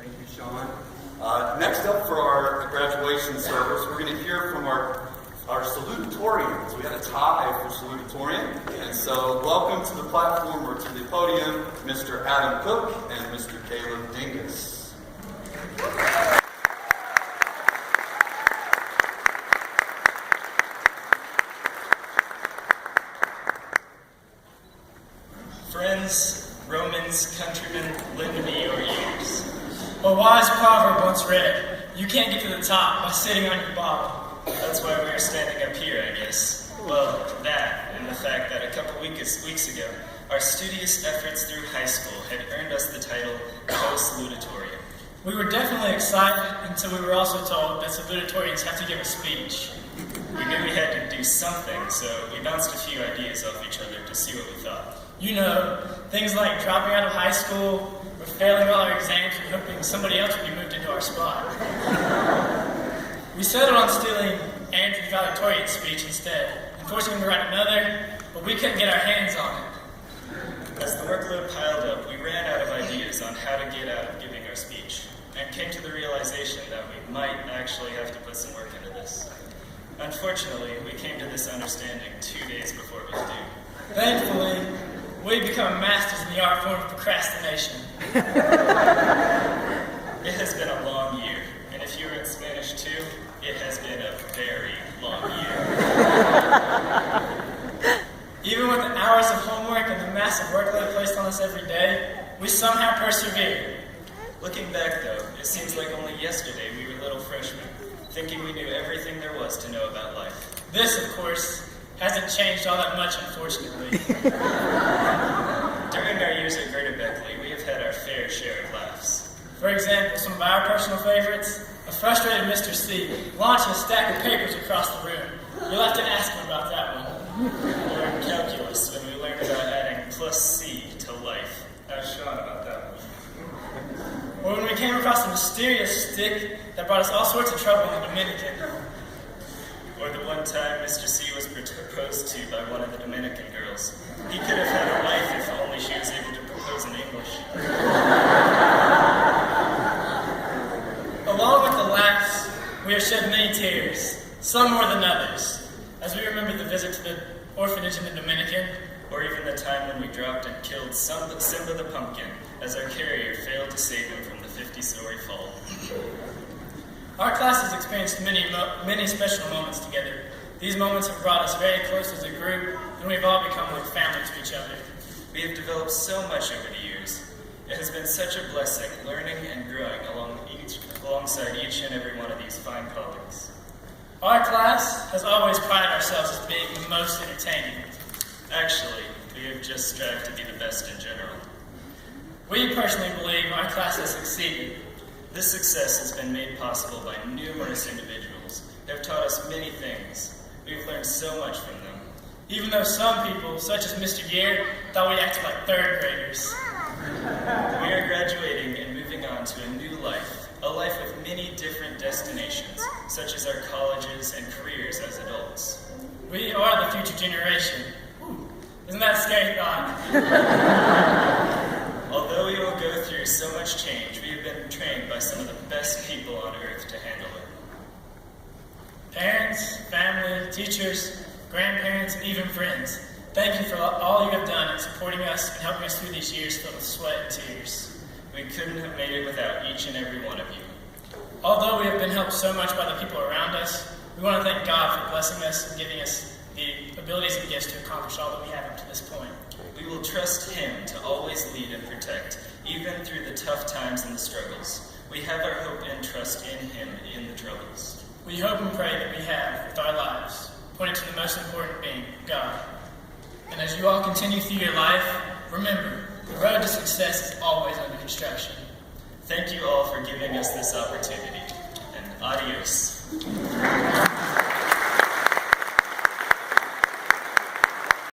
Thank you, Sean. Next up for our graduation service, we're going to hear from our salutatorians. We had a tie for salutatorian, and so welcome to the platform or to the podium, Mr. Adam Cook and Mr. Caleb Dingus. Friends, Romans, countrymen, lend me your ears. A wise proverb once read, "You can't get to the top by sitting on your bottom." That's why we're standing up here, I guess. Well, that, and the fact that a couple weeks ago, our studious efforts through high school had earned us the title Co-Salutatorian. We were definitely excited until we were also told that salutatorians have to give a speech. We knew we had to do something, so we bounced a few ideas off each other to see what we thought. You know, things like dropping out of high school, or failing all our exams and hoping somebody else would be moved into our spot. We settled on stealing Andrew's valedictorian speech instead, and forcing him to write another, but we couldn't get our hands on it. As the workload piled up, we ran out of ideas on how to get out of giving our speech, and came to the realization that we might actually have to put some work into this. Unfortunately, we came to this understanding 2 days before it was due. Thankfully, we've become masters in the art form of procrastination. It has been a long year, and if you were in Spanish too, it has been a very long year. Even with the hours of homework and the massive workload placed on us every day, we somehow persevered. Looking back though, it seems like only yesterday we were little freshmen, thinking we knew everything there was to know about life. This, of course, hasn't changed all that much, unfortunately. During our years at Greater Beckley, we have had our fair share of laughs. For example, some of our personal favorites, a frustrated Mr. C launching a stack of papers across the room. You'll have to ask him about that one. Or in calculus, when we learned about adding plus C to life. Ask Sean about that one. Or when we came across a mysterious stick that brought us all sorts of trouble in the Dominican. Or the one time Mr. C was proposed to by one of the Dominican girls. He could have had a wife if only she was able to propose in English. Along with the laughs, we have shed many tears, some more than others, as we remember the visit to the orphanage in the Dominican. Or even the time when we dropped and killed Simba the pumpkin as our carrier failed to save him from the 50-story fall. Our class has experienced many special moments together. These moments have brought us very close as a group, and we've all become like family to each other. We have developed so much over the years. It has been such a blessing learning and growing alongside each and every one of these fine colleagues. Our class has always prided ourselves as being the most entertaining. Actually, we have just strived to be the best in general. We personally believe our class has succeeded. This success has been made possible by numerous individuals who have taught us many things. We've learned so much from them. Even though some people, such as Mr. Gear, thought we acted like third graders. We are graduating and moving on to a new life, a life with many different destinations, such as our colleges and careers as adults. We are the future generation. Isn't that a scary thought? Although we will go through so much change, we have been trained by some of the best people on earth to handle it. Parents, family, teachers, grandparents, and even friends, thank you for all you have done in supporting us and helping us through these years filled with sweat and tears. We couldn't have made it without each and every one of you. Although we have been helped so much by the people around us, we want to thank God for blessing us and giving us the abilities and gifts to accomplish all that we have up to this point. We will trust Him to always lead and protect, even through the tough times and the struggles. We have our hope and trust in Him in the troubles. We hope and pray that we have, with our lives, pointed to the most important being, God. And as you all continue through your life, remember, the road to success is always under construction. Thank you all for giving us this opportunity, and adios.